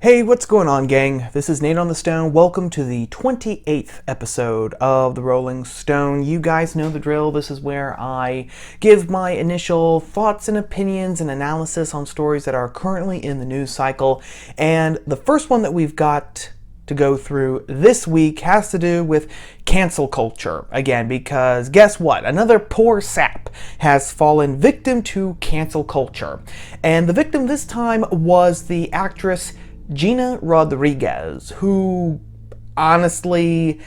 Hey, what's going on, gang? This is Nate on the Stone. Welcome to the 28th episode of the Rolling Stone. You guys know the drill. This is where I give my initial thoughts and opinions and analysis on stories that are currently in the news cycle. And the first one that we've got to go through this week has to do with cancel culture. Again, because guess what? Another poor sap has fallen victim to cancel culture. And the victim this time was the actress Gina Rodriguez, who honestly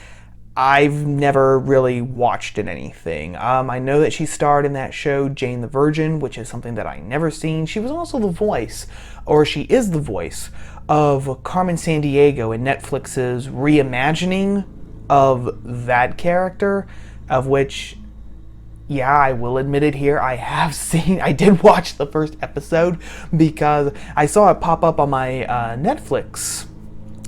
I've never really watched in anything. I know that she starred in that show Jane the Virgin, which is something that I never seen. She was also the voice, or she is the voice, of Carmen Sandiego in Netflix's reimagining of that character, of which, yeah, I will admit it here, I did watch the first episode because I saw it pop up on my Netflix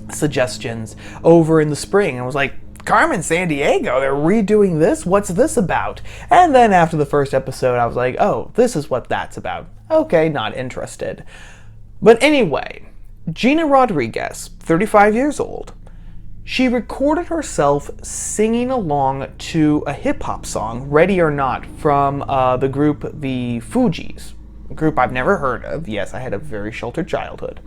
suggestions over in the spring. And I was like, Carmen Sandiego, they're redoing this? What's this about? And then after the first episode, I was like, oh, this is what that's about. Okay, not interested. But anyway, Gina Rodriguez, 35 years old, she recorded herself singing along to a hip-hop song, Ready or Not, from the group The Fugees, a group I've never heard of. Yes, I had a very sheltered childhood.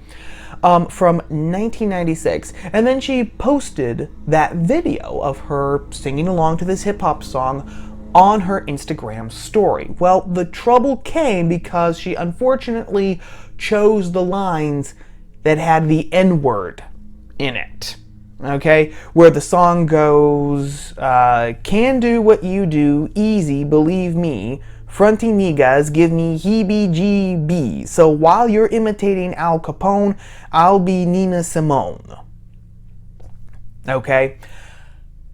From 1996. And then she posted that video of her singing along to this hip-hop song on her Instagram story. Well, the trouble came because she unfortunately chose the lines that had the N-word in it. Okay, where the song goes, can do what you do, easy, believe me, fronty niggas give me heebie-jeebies. So while you're imitating Al Capone, I'll be Nina Simone. Okay,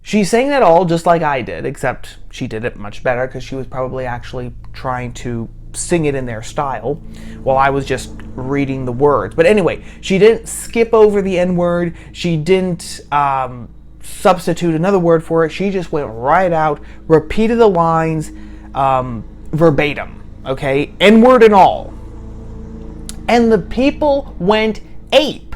she sang that all just like I did, except she did it much better because she was probably actually trying to sing it in their style while I was just reading the words. But anyway, she didn't skip over the N-word. She didn't substitute another word for it. She just went right out, repeated the lines verbatim, okay? N-word and all. And the people went ape.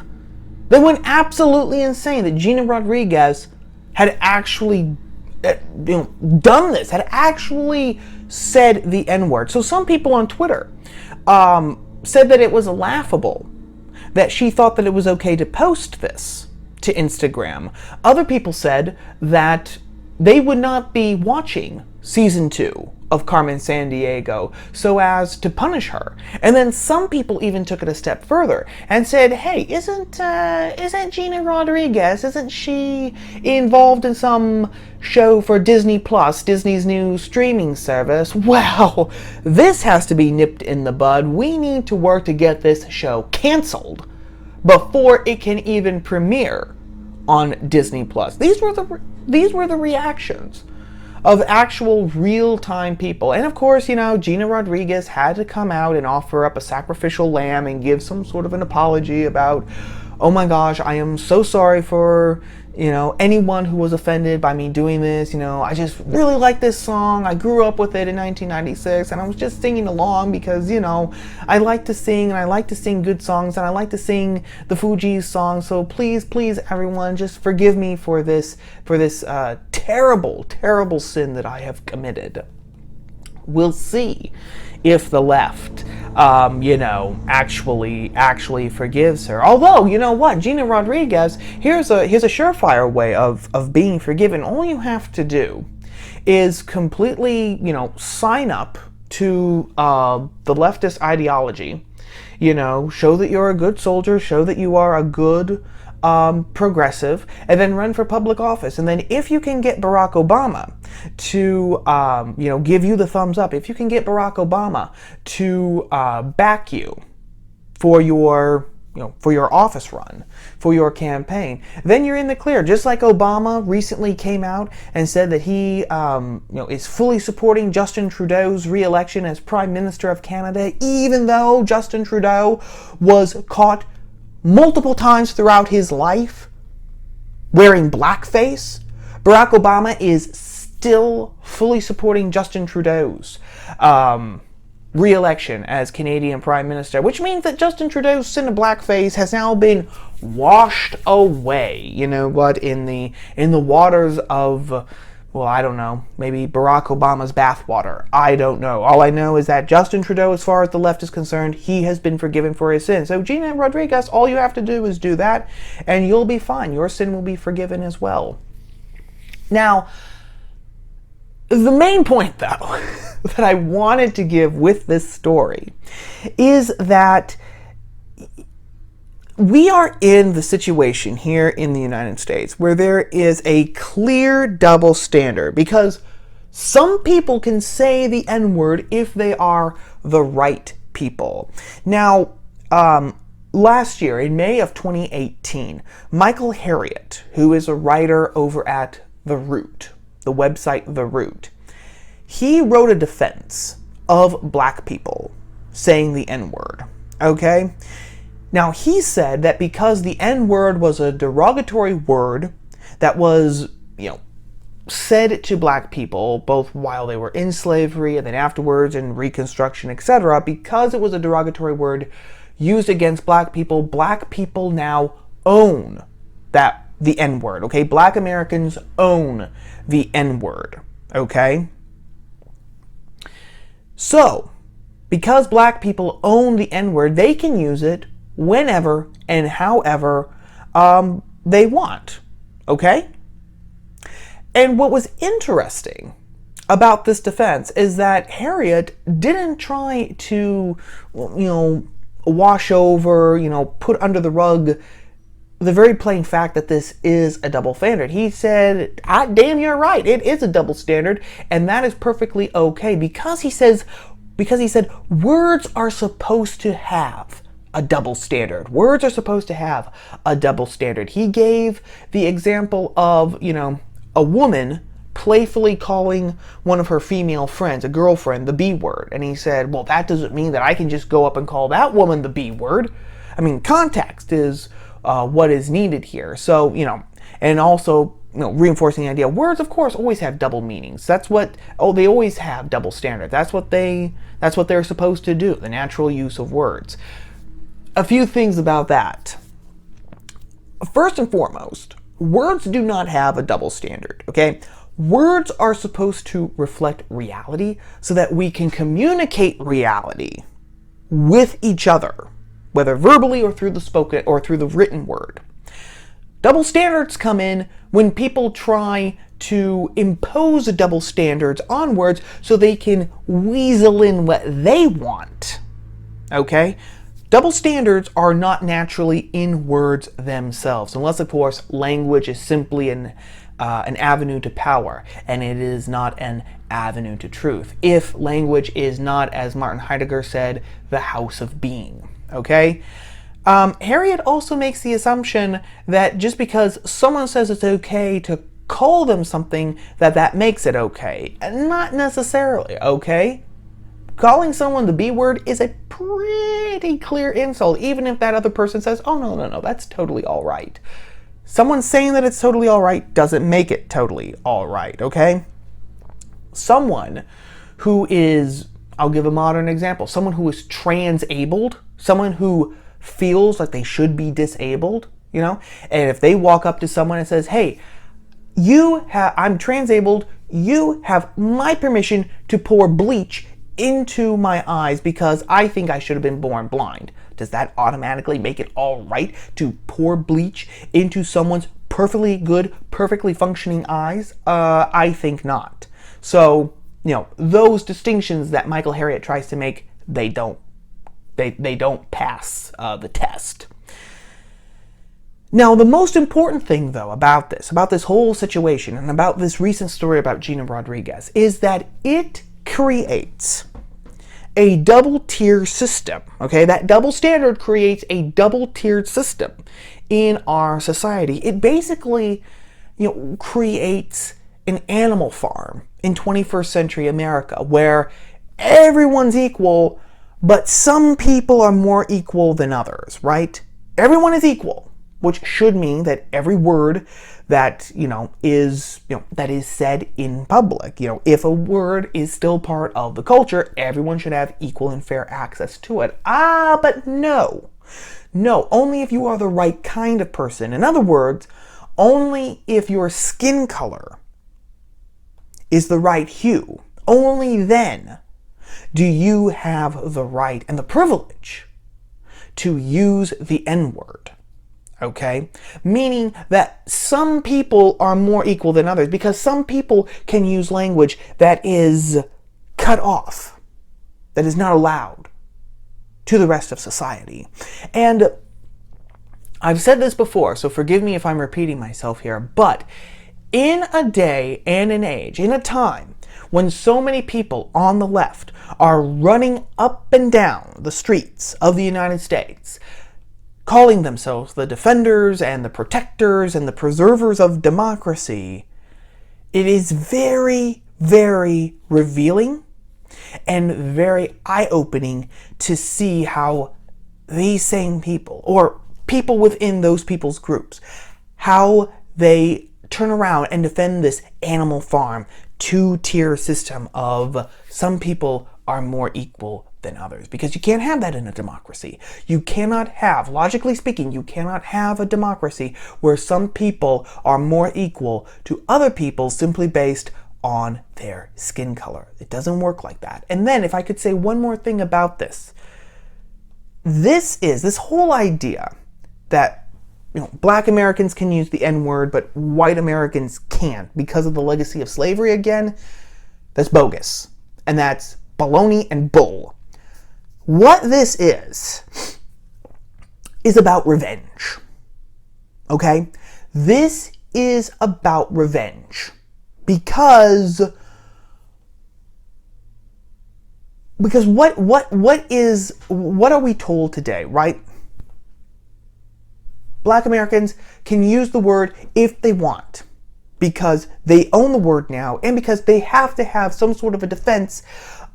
They went absolutely insane that Gina Rodriguez had actually done this, had actually said the N-word. So some people on Twitter said that it was laughable, that she thought that it was okay to post this to Instagram. Other people said that they would not be watching season 2 of Carmen Sandiego so as to punish her. And then some people even took it a step further and said, hey, isn't Gina Rodriguez, isn't she involved in some show for Disney Plus, Disney's new streaming service? Well, this has to be nipped in the bud. We need to work to get this show canceled before it can even premiere on Disney Plus. These were the reactions of actual real-time people. And of course, Gina Rodriguez had to come out and offer up a sacrificial lamb and give some sort of an apology about, oh my gosh, I am so sorry for, anyone who was offended by me doing this. I just really like this song. I grew up with it in 1996 and I was just singing along because, I like to sing and I like to sing good songs and I like to sing the Fugees songs. So please, everyone, just forgive me for this terrible, terrible sin that I have committed. We'll see if the left, actually forgives her. Although, you know what, Gina Rodriguez, here's a surefire way of being forgiven. All you have to do is completely, sign up to the leftist ideology. Show that you're a good soldier, show that you are a good progressive, and then run for public office. And then if you can get Barack Obama to, give you the thumbs up, if you can get Barack Obama to back you for your office run, for your campaign, then you're in the clear. Just like Obama recently came out and said that he, is fully supporting Justin Trudeau's re-election as Prime Minister of Canada, even though Justin Trudeau was caught multiple times throughout his life wearing blackface. Barack Obama is still fully supporting Justin Trudeau's re-election as Canadian Prime Minister, which means that Justin Trudeau's sin of blackface has now been washed away. You know what? In the waters of, well, I don't know, maybe Barack Obama's bathwater. I don't know. All I know is that Justin Trudeau, as far as the left is concerned, he has been forgiven for his sin. So Gina Rodriguez, all you have to do is do that, and you'll be fine. Your sin will be forgiven as well. Now, the main point, though, that I wanted to give with this story is that we are in the situation here in the United States where there is a clear double standard, because some people can say the N-word if they are the right people. Now, last year, in May of 2018, Michael Harriot, who is a writer over at The Root, the website The Root, he wrote a defense of black people saying the N-word, okay? Now, he said that because the N-word was a derogatory word that was, said to black people, both while they were in slavery and then afterwards in Reconstruction, etc., because it was a derogatory word used against black people now own the N-word, okay? Black Americans own the N-word, okay? So, because black people own the N-word, they can use it whenever and however they want, okay? And what was interesting about this defense is that Harriet didn't try to, wash over, put under the rug the very plain fact that this is a double standard. He said, damn, you're right, it is a double standard, and that is perfectly okay, because he said words are supposed to have a double standard. Words are supposed to have a double standard. He gave the example of, a woman playfully calling one of her female friends, a girlfriend, the B word. And he said, well, that doesn't mean that I can just go up and call that woman the B word. I mean, context is what is needed here. So, and also, reinforcing the idea, words, of course, always have double meanings. They always have double standards. That's what they're supposed to do, the natural use of words. A few things about that. First and foremost, words do not have a double standard, okay? Words are supposed to reflect reality so that we can communicate reality with each other, whether verbally or through the spoken or through the written word. Double standards come in when people try to impose double standards on words so they can weasel in what they want, okay? Double standards are not naturally in words themselves, unless, of course, language is simply an avenue to power, and it is not an avenue to truth. If language is not, as Martin Heidegger said, the house of being, okay? Harriet also makes the assumption that just because someone says it's okay to call them something, that makes it okay. Not necessarily, okay? Calling someone the B word is a pretty clear insult, even if that other person says, oh, no, that's totally all right. Someone saying that it's totally all right doesn't make it totally all right, okay? Someone who is, I'll give a modern example, someone who is transabled, someone who feels like they should be disabled, and if they walk up to someone and says, hey, I'm transabled, you have my permission to pour bleach into my eyes because I think I should have been born blind. Does that automatically make it all right to pour bleach into someone's perfectly good, perfectly functioning eyes? I think not. So, those distinctions that Michael Harriot tries to make, they don't pass the test. Now, the most important thing, though, about this whole situation and about this recent story about Gina Rodriguez is that it creates a double-tier system, okay? That double standard creates a double-tiered system in our society. It basically, creates an animal farm in 21st century America where everyone's equal, but some people are more equal than others, right? Everyone is equal, which should mean that every word that, is said in public, if a word is still part of the culture, everyone should have equal and fair access to it. But no. No, only if you are the right kind of person. In other words, only if your skin color is the right hue. Only then do you have the right and the privilege to use the N-word. Okay? Meaning that some people are more equal than others because some people can use language that is cut off, that is not allowed to the rest of society. And I've said this before, so forgive me if I'm repeating myself here, but in a day and an age, in a time when so many people on the left are running up and down the streets of the United States, calling themselves the defenders and the protectors and the preservers of democracy, it is very, very revealing and very eye-opening to see how these same people, or people within those people's groups, how they turn around and defend this animal farm two-tier system of some people are more equal than others. Because you can't have that in a democracy. You cannot have, logically speaking, you cannot have a democracy where some people are more equal to other people simply based on their skin color. It doesn't work like that. And then if I could say one more thing about this. This whole idea that Black Americans can use the N-word, but white Americans can't because of the legacy of slavery again, that's bogus. And that's baloney and bull. What this is about revenge. Okay? This is about revenge. Because what are we told today, right? Black Americans can use the word if they want, because they own the word now, and because they have to have some sort of a defense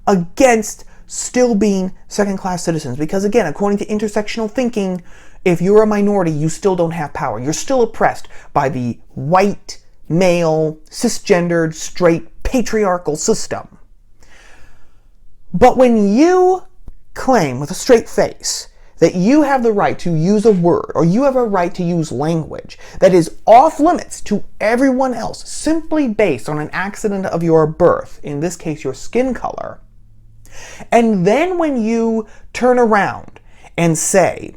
against still being second-class citizens. Because again, according to intersectional thinking, if you're a minority, you still don't have power. You're still oppressed by the white, male, cisgendered, straight, patriarchal system. But when you claim with a straight face that you have the right to use a word, or you have a right to use language that is off limits to everyone else simply based on an accident of your birth, in this case your skin color, and then when you turn around and say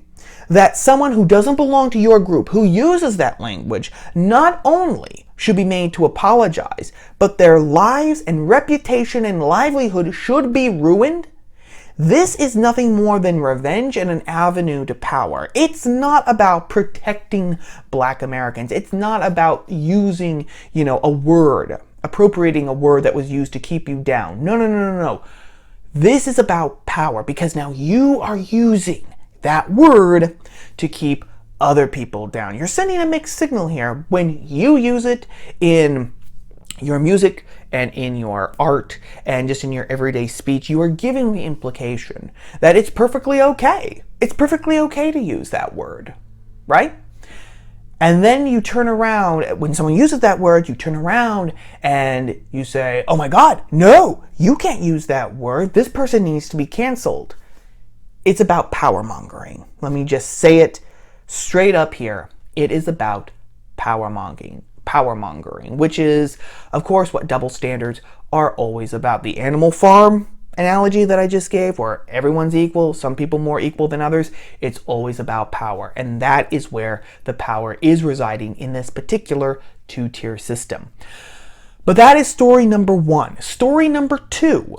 that someone who doesn't belong to your group, who uses that language, not only should be made to apologize, but their lives and reputation and livelihood should be ruined, this is nothing more than revenge and an avenue to power. It's not about protecting Black Americans. It's not about using, a word, appropriating a word that was used to keep you down. No. This is about power, because now you are using that word to keep other people down. You're sending a mixed signal here when you use it in your music and in your art and just in your everyday speech. You are giving the implication that it's perfectly okay. It's perfectly okay to use that word, right? And then you turn around, when someone uses that word, you turn around and you say, oh my God, no, you can't use that word. This person needs to be canceled. It's about power mongering. Let me just say it straight up here. It is about power mongering, which is, of course, what double standards are always about. The animal farm analogy that I just gave, where everyone's equal, some people more equal than others, it's always about power. And that is where the power is residing in this particular two-tier system. But that is story number one. Story number two.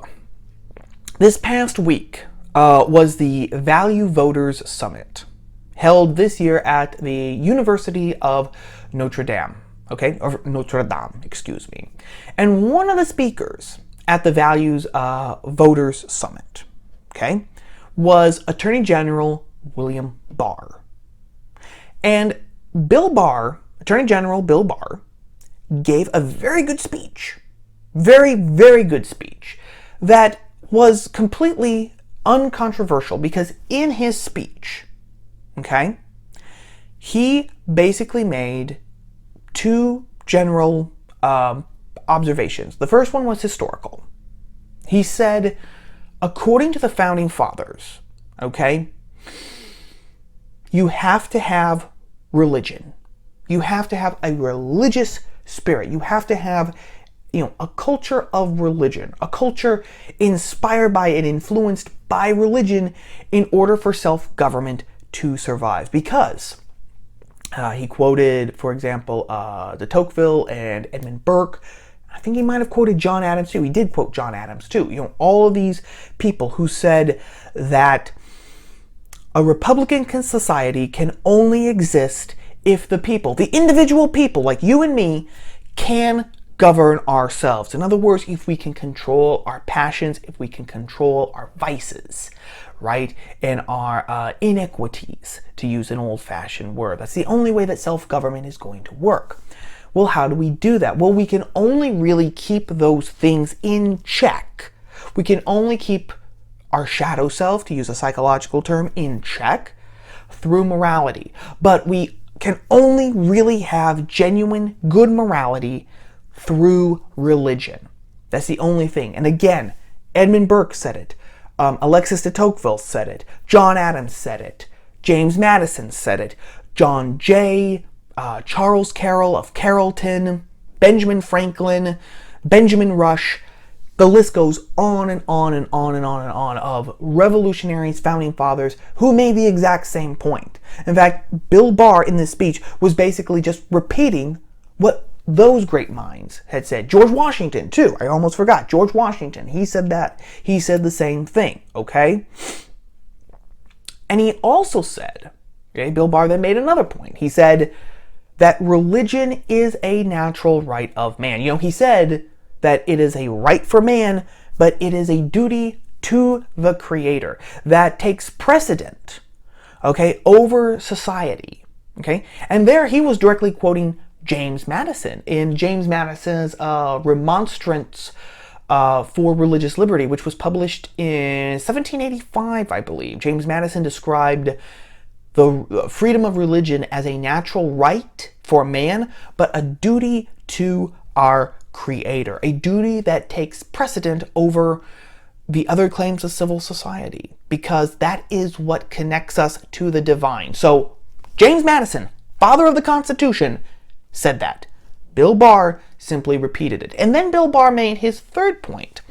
This past week was the Value Voters Summit, held this year at the University of Notre Dame. Okay, or Notre Dame, excuse me. And one of the speakers at the Values Voters Summit, okay, was Attorney General William Barr. And Bill Barr, Attorney General Bill Barr, gave a very good speech. Very, very good speech that was completely uncontroversial, because in his speech, okay, he basically made two general observations. The first one was historical. He said, according to the founding fathers, okay, you have to have religion. You have to have a religious spirit. You have to have, a culture of religion, a culture inspired by and influenced by religion in order for self-government to survive. Because he quoted, for example, de Tocqueville and Edmund Burke. I think he might have quoted John Adams too. He did quote John Adams too. All of these people who said that a Republican society can only exist if the people, the individual people like you and me, can govern ourselves. In other words, if we can control our passions, if we can control our vices, right? And our inequities, to use an old-fashioned word. That's the only way that self-government is going to work. Well, how do we do that? Well, we can only really keep those things in check. We can only keep our shadow self, to use a psychological term, in check through morality. But we can only really have genuine good morality through religion. That's the only thing. And again, Edmund Burke said it. Alexis de Tocqueville said it. John Adams said it. James Madison said it. John Jay, Charles Carroll of Carrollton, Benjamin Franklin, Benjamin Rush. The list goes on and on and on and on and on of revolutionaries, founding fathers who made the exact same point. In fact, Bill Barr in this speech was basically just repeating what those great minds had said. George Washington, too. I almost forgot. George Washington. He said that. He said the same thing, okay? And he also said, okay, Bill Barr then made another point. He said that religion is a natural right of man. He said that it is a right for man, but it is a duty to the Creator that takes precedent, okay, over society, okay? And there he was directly quoting James Madison in James Madison's Remonstrance for Religious Liberty, which was published in 1785, I believe. James Madison described the freedom of religion as a natural right for man, but a duty to our Creator, a duty that takes precedent over the other claims of civil society, because that is what connects us to the divine. So James Madison, father of the Constitution, said that. Bill Barr simply repeated it. And then Bill Barr made his third point.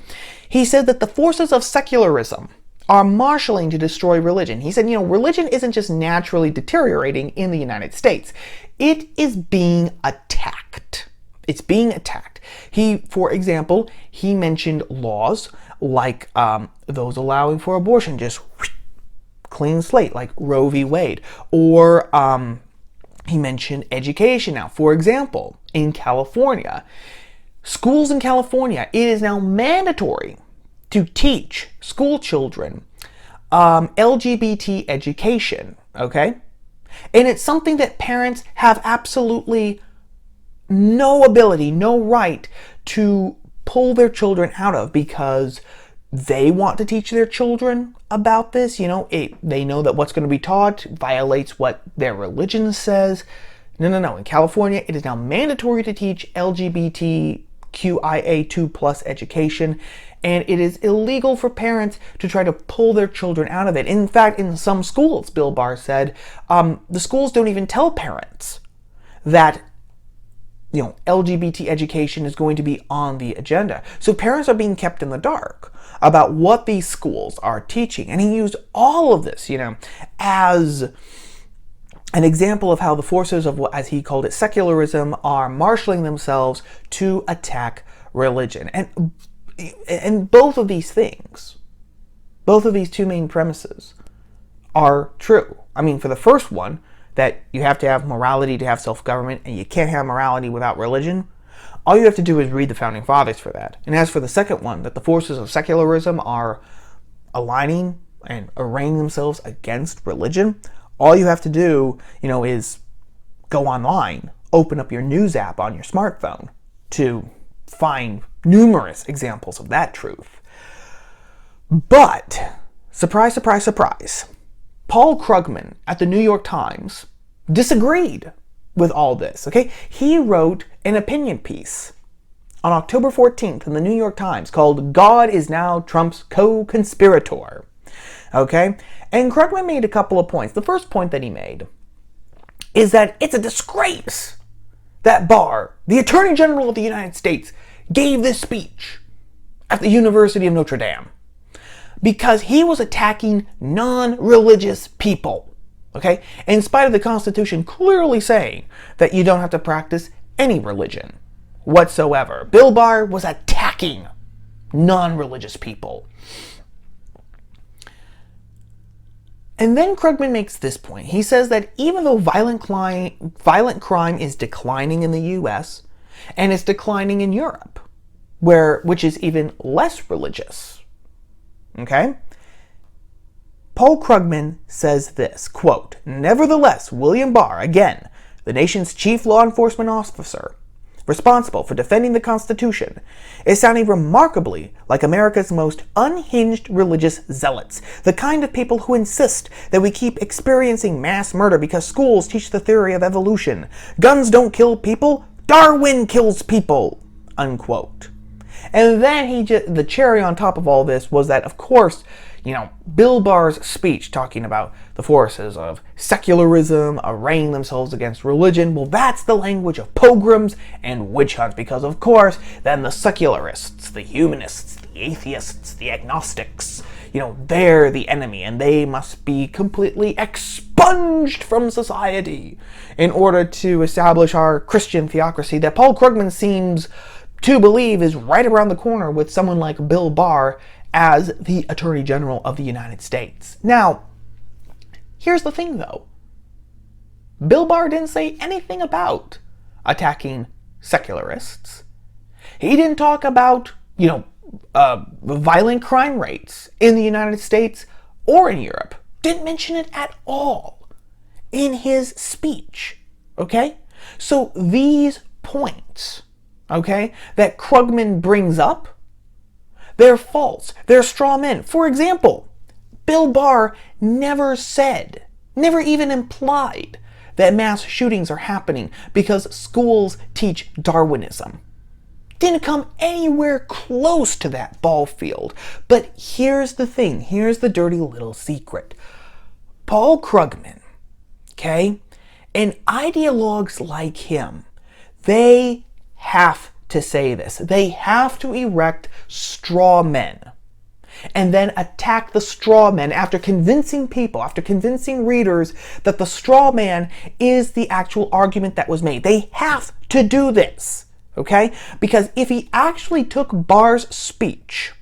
He said that the forces of secularism are marshaling to destroy religion. He said, religion isn't just naturally deteriorating in the United States. It is being attacked. It's being attacked. For example, he mentioned laws like those allowing for abortion, just clean slate, like Roe v. Wade. Or he mentioned education now. For example, in California, schools in California, it is now mandatory to teach school children LGBT education, okay? And it's something that parents have absolutely no ability, no right to pull their children out of, because they want to teach their children about this. They know that what's going to be taught violates what their religion says. No. In California, it is now mandatory to teach LGBTQIA2+ education, and it is illegal for parents to try to pull their children out of it. In fact, in some schools, Bill Barr said, the schools don't even tell parents that LGBT education is going to be on the agenda. So parents are being kept in the dark about what these schools are teaching. And he used all of this, as an example of how the forces of what, as he called it, secularism, are marshaling themselves to attack religion. And both of these things, both of these two main premises are true. I mean, for the first one, that you have to have morality to have self-government, and you can't have morality without religion, all you have to do is read the Founding Fathers for that. And as for the second one, that the forces of secularism are aligning and arraying themselves against religion, all you have to do, is go online, open up your news app on your smartphone to find numerous examples of that truth. But, surprise, surprise, surprise, Paul Krugman at the New York Times disagreed with all this, okay? He wrote an opinion piece on October 14th in the New York Times called "God is Now Trump's Co-Conspirator." Okay? And Krugman made a couple of points. The first point that he made is that it's a disgrace that Barr, the Attorney General of the United States, gave this speech at the University of Notre Dame because he was attacking non-religious people. Okay? In spite of the Constitution clearly saying that you don't have to practice any religion whatsoever, Bill Barr was attacking non-religious people. And then Krugman makes this point. He says that even though violent crime is declining in the US and it's declining in Europe, which is even less religious, okay? Paul Krugman says this, quote, "Nevertheless, William Barr, again, the nation's chief law enforcement officer, responsible for defending the Constitution, is sounding remarkably like America's most unhinged religious zealots, the kind of people who insist that we keep experiencing mass murder because schools teach the theory of evolution. Guns don't kill people, Darwin kills people," unquote. And then the cherry on top of all this was that, of course, Bill Barr's speech talking about the forces of secularism arraying themselves against religion, well, that's the language of pogroms and witch hunts, because, of course, then the secularists, the humanists, the atheists, the agnostics, they're the enemy, and they must be completely expunged from society in order to establish our Christian theocracy that Paul Krugman seems to believe is right around the corner with someone like Bill Barr as the Attorney General of the United States. Now, here's the thing, though. Bill Barr didn't say anything about attacking secularists. He didn't talk about, violent crime rates in the United States or in Europe. Didn't mention it at all in his speech, okay? So these points, okay, that Krugman brings up, they're false. They're straw men. For example, Bill Barr never even implied that mass shootings are happening because schools teach Darwinism. Didn't come anywhere close to that ball field. But here's the thing. Here's the dirty little secret. Paul Krugman, okay, and ideologues like him, they have to say this. They have to erect straw men and then attack the straw men after convincing people, after convincing readers that the straw man is the actual argument that was made. They have to do this, okay? Because if he actually took Barr's speech,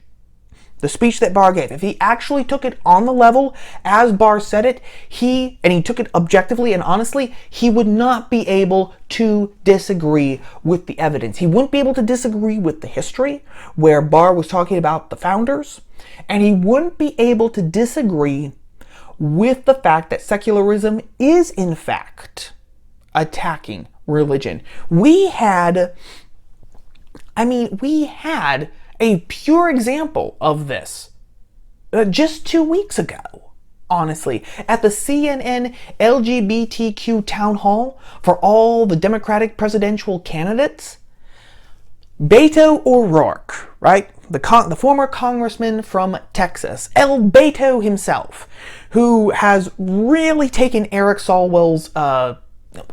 the speech that Barr gave, if he actually took it on the level as Barr said it, he took it objectively and honestly, he would not be able to disagree with the evidence. He wouldn't be able to disagree with the history where Barr was talking about the founders, and he wouldn't be able to disagree with the fact that secularism is in fact attacking religion. We had a pure example of this just 2 weeks ago, honestly, at the CNN LGBTQ town hall for all the Democratic presidential candidates. Beto O'Rourke, right, the former congressman from Texas, El Beto himself, who has really taken Eric Swalwell's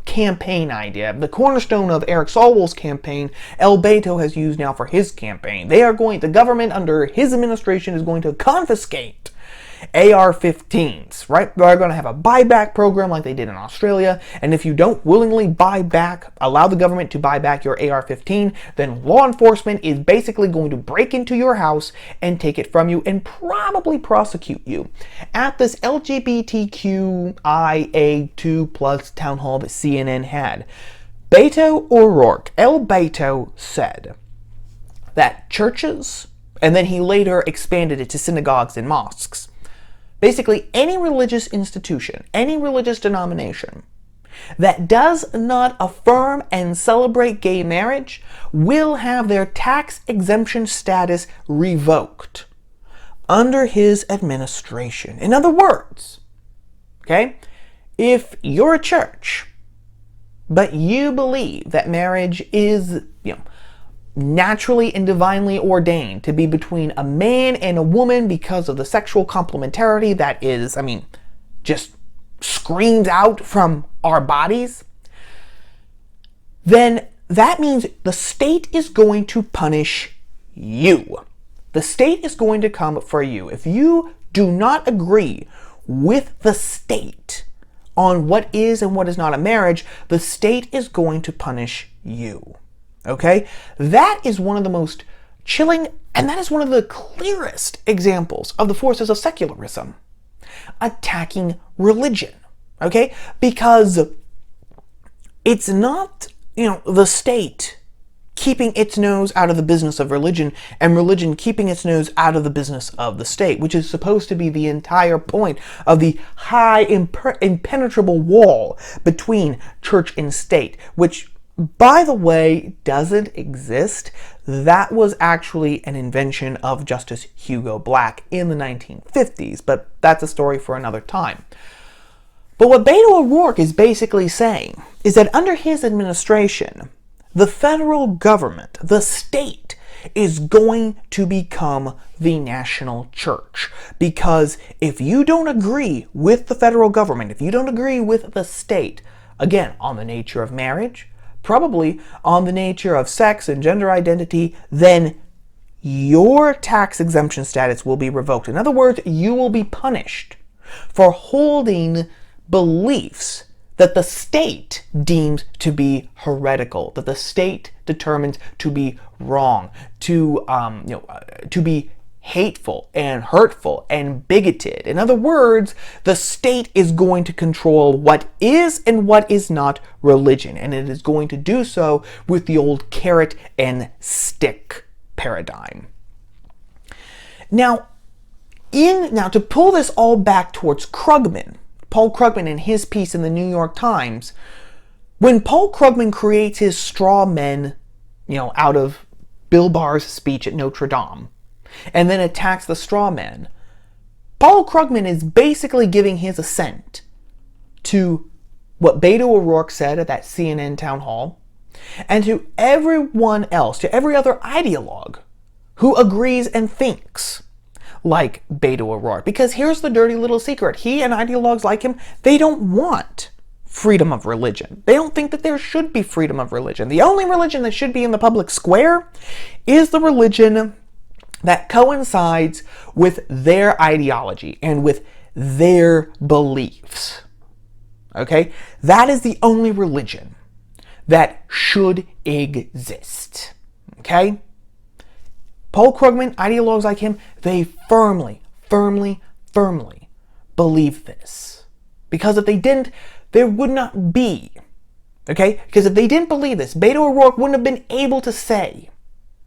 campaign idea. The cornerstone of Eric Swalwell's campaign, El Beto has used now for his campaign. The government under his administration is going to confiscate AR-15s, right? They're going to have a buyback program like they did in Australia, and if you don't willingly allow the government to buy back your AR-15, then law enforcement is basically going to break into your house and take it from you and probably prosecute you. At this LGBTQIA2+ town hall that CNN had, Beto O'Rourke, El Beto, said that churches, and then he later expanded it to synagogues and mosques, basically any religious institution, any religious denomination that does not affirm and celebrate gay marriage will have their tax exemption status revoked under his administration. In other words, okay, if you're a church but you believe that marriage is, naturally and divinely ordained to be between a man and a woman because of the sexual complementarity that is, just screams out from our bodies, then that means the state is going to punish you. The state is going to come for you. If you do not agree with the state on what is and what is not a marriage, the state is going to punish you. Okay? That is one of the most chilling, and that is one of the clearest examples of the forces of secularism attacking religion. Okay? Because it's not, the state keeping its nose out of the business of religion and religion keeping its nose out of the business of the state, which is supposed to be the entire point of the high impenetrable wall between church and state, which, by the way, doesn't exist. That was actually an invention of Justice Hugo Black in the 1950s, but that's a story for another time. But what Beto O'Rourke is basically saying is that under his administration, the federal government, the state, is going to become the national church. Because if you don't agree with the federal government, if you don't agree with the state, again, on the nature of marriage, probably on the nature of sex and gender identity, then your tax exemption status will be revoked. In other words, you will be punished for holding beliefs that the state deems to be heretical, that the state determines to be wrong, to be hateful and hurtful and bigoted. In other words, the state is going to control what is and what is not religion, and it is going to do so with the old carrot and stick paradigm. Now, to pull this all back towards Krugman, Paul Krugman in his piece in the New York Times, when Paul Krugman creates his straw men, out of Bill Barr's speech at Notre Dame, and then attacks the straw men, Paul Krugman is basically giving his assent to what Beto O'Rourke said at that CNN town hall, and to everyone else, to every other ideologue who agrees and thinks like Beto O'Rourke. Because here's the dirty little secret. He and ideologues like him, they don't want freedom of religion. They don't think that there should be freedom of religion. The only religion that should be in the public square is the religion that coincides with their ideology and with their beliefs. Okay? That is the only religion that should exist. Okay? Paul Krugman, ideologues like him, they firmly believe this. Because if they didn't, there would not be. Okay? Because if they didn't believe this, Beto O'Rourke wouldn't have been able to say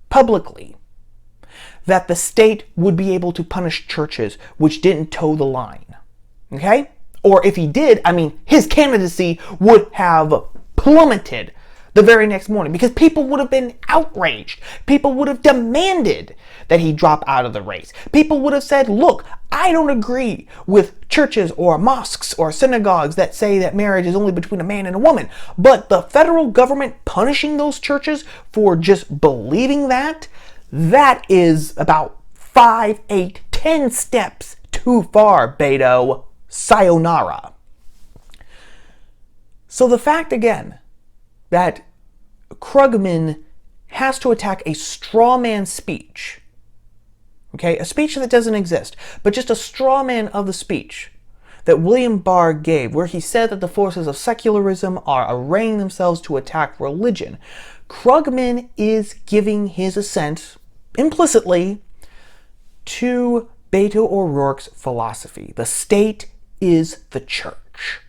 publicly that the state would be able to punish churches which didn't toe the line. Okay? Or if he did, his candidacy would have plummeted the very next morning, because people would have been outraged. People would have demanded that he drop out of the race. People would have said, look, I don't agree with churches or mosques or synagogues that say that marriage is only between a man and a woman. But the federal government punishing those churches for just believing that is about 5, 8, 10 steps too far, Beto. Sayonara. So the fact, again, that Krugman has to attack a straw man speech, okay, a speech that doesn't exist, but just a straw man of the speech that William Barr gave, where he said that the forces of secularism are arraying themselves to attack religion. Krugman is giving his assent, implicitly, to Beto O'Rourke's philosophy. The state is the church.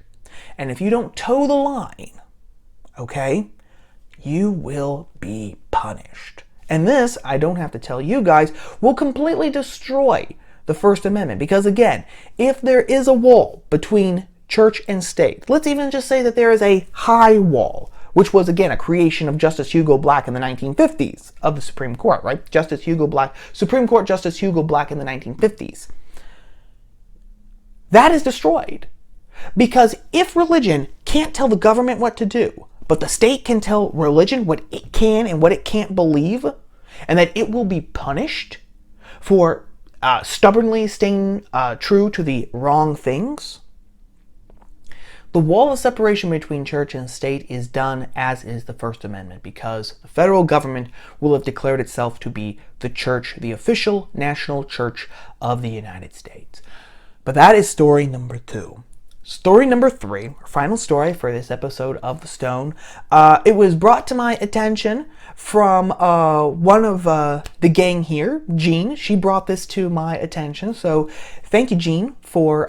And if you don't toe the line, okay, you will be punished. And this, I don't have to tell you guys, will completely destroy the First Amendment. Because again, if there is a wall between church and state, let's even just say that there is a high wall, which was again a creation of Justice Hugo Black in the 1950s of the Supreme Court, right? Supreme Court Justice Hugo Black in the 1950s. That is destroyed. Because if religion can't tell the government what to do, but the state can tell religion what it can and what it can't believe, and that it will be punished for stubbornly staying true to the wrong things. The wall of separation between church and state is done as is the First Amendment, because the federal government will have declared itself to be the church, the official national church of the United States. But that is story number 2. Story number 3, our final story for this episode of The Stone. It was brought to my attention from one of the gang here, Jean. She brought this to my attention, so thank you, Jean, for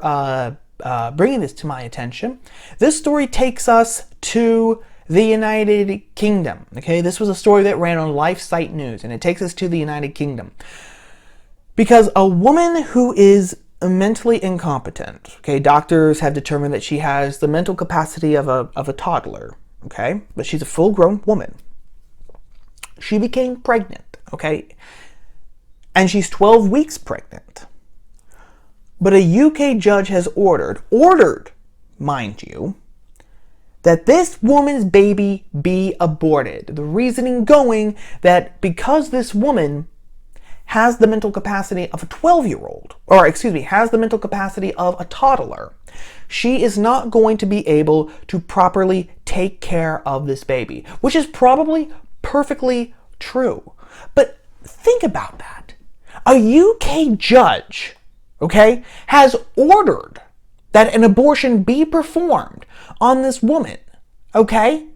bringing this to my attention. This story takes us to the United Kingdom. Okay, this was a story that ran on LifeSite News, and it takes us to the United Kingdom because a woman who is mentally incompetent. Okay, doctors have determined that she has the mental capacity of a toddler. Okay, but she's a full-grown woman. She became pregnant. Okay, and she's 12 weeks pregnant. But a UK judge has ordered, mind you, that this woman's baby be aborted. The reasoning going that because this woman has the mental capacity of a 12-year-old, has the mental capacity of a toddler, she is not going to be able to properly take care of this baby, which is probably perfectly true. But think about that. A UK judge, okay, has ordered that an abortion be performed on this woman, okay?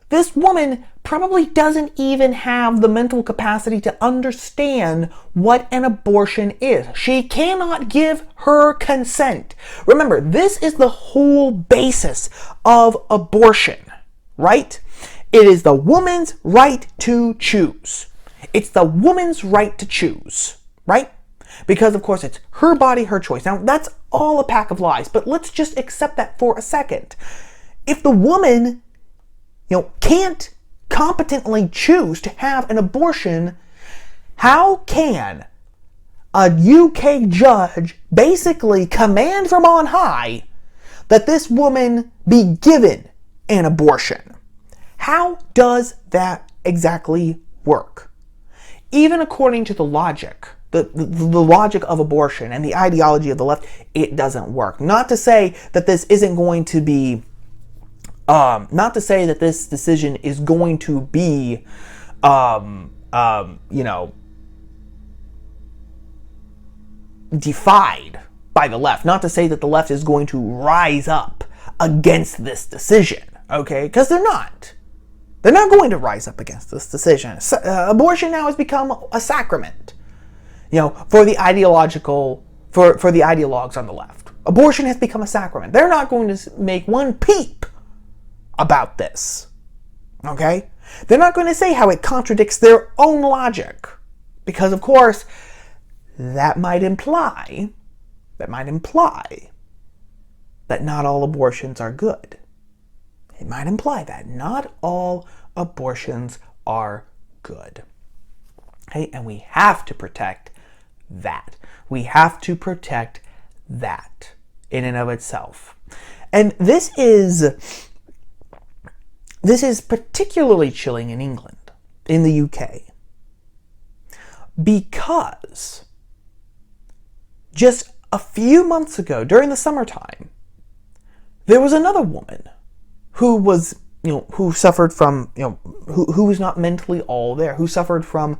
This woman probably doesn't even have the mental capacity to understand what an abortion is. She cannot give her consent. Remember, this is the whole basis of abortion, right? It is the woman's right to choose. It's the woman's right to choose, right? Because, of course, it's her body, her choice. Now, that's all a pack of lies, but let's just accept that for a second. If the woman, can't competently choose to have an abortion, how can a UK judge basically command from on high that this woman be given an abortion? How does that exactly work? Even according to the logic, the logic of abortion and the ideology of the left, it doesn't work. Not to say that this isn't going to be, not to say that this decision is going to be, defied by the left. Not to say that the left is going to rise up against this decision, okay? Because they're not. They're not going to rise up against this decision. Abortion now has become a sacrament. For the for the ideologues on the left. Abortion has become a sacrament. They're not going to make one peep about this. Okay? They're not going to say how it contradicts their own logic. Because, of course, that might imply that not all abortions are good. It might imply that not all abortions are good. Okay? And we have to protect that. We have to protect that in and of itself. And this is particularly chilling in England, in the UK, because just a few months ago, during the summertime, there was another woman who was, who suffered from, who was not mentally all there, who suffered from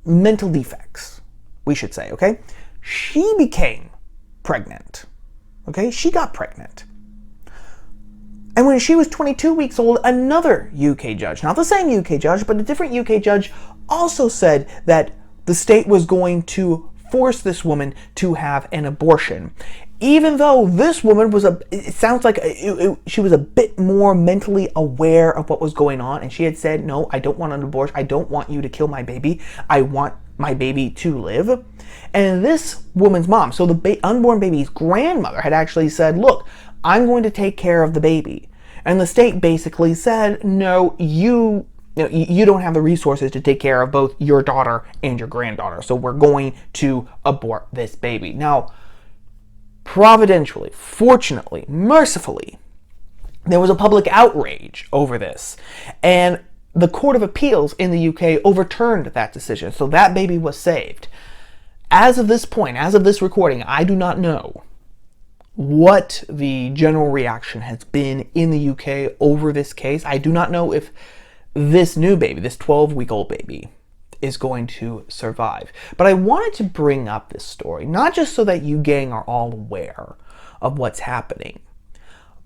mental defects, we should say, okay? She became pregnant, okay? She got pregnant. And when she was 22 weeks old, another UK judge, not the same UK judge, but a different UK judge, also said that the state was going to force this woman to have an abortion. Even though this woman was it sounds like she was a bit more mentally aware of what was going on, and she had said, no, I don't want an abortion. I don't want you to kill my baby. I want my baby to live. And this woman's mom, so the unborn baby's grandmother, had actually said, look, I'm going to take care of the baby. And the state basically said, no, you don't have the resources to take care of both your daughter and your granddaughter, so we're going to abort this baby. Now, providentially, fortunately, mercifully, there was a public outrage over this. And the Court of Appeals in the UK overturned that decision. So that baby was saved. As of this point, as of this recording, I do not know what the general reaction has been in the UK over this case. I do not know if this new baby, this 12-week-old baby, is going to survive. But I wanted to bring up this story, not just so that you gang are all aware of what's happening,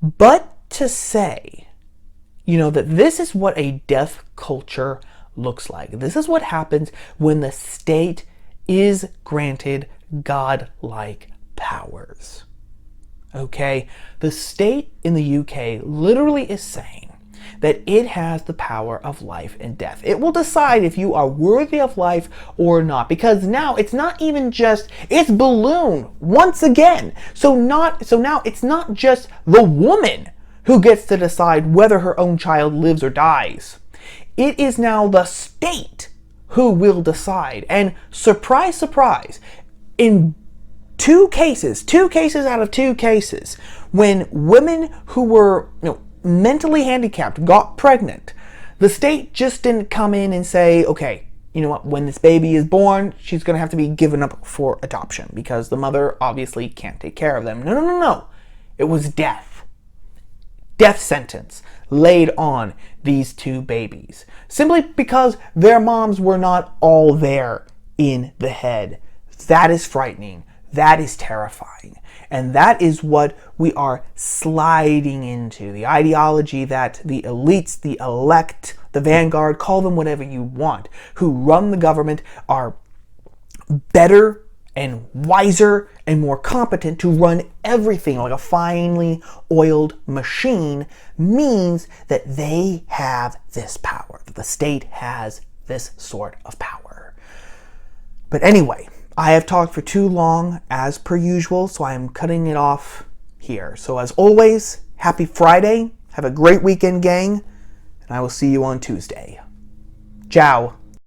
but to say, that this is what a death culture looks like. This is what happens when the state is granted godlike powers. Okay? The state in the UK literally is saying that it has the power of life and death. It will decide if you are worthy of life or not, because now it's not even just, it's ballooned once again. So now it's not just the woman who gets to decide whether her own child lives or dies. It is now the state who will decide. And surprise, surprise, in two cases out of two cases, when women who were mentally handicapped got pregnant, the state just didn't come in and say, okay, you know what, when this baby is born, she's going to have to be given up for adoption because the mother obviously can't take care of them. No. It was death. Death sentence laid on these two babies, simply because their moms were not all there in the head. That is frightening. That is terrifying. And that is what we are sliding into. The ideology that the elites, the elect, the vanguard, call them whatever you want, who run the government are better and wiser and more competent to run everything like a finely oiled machine, means that they have this power, that the state has this sort of power. But anyway, I have talked for too long as per usual, so I am cutting it off here. So as always, happy Friday, have a great weekend, gang, and I will see you on Tuesday. Ciao.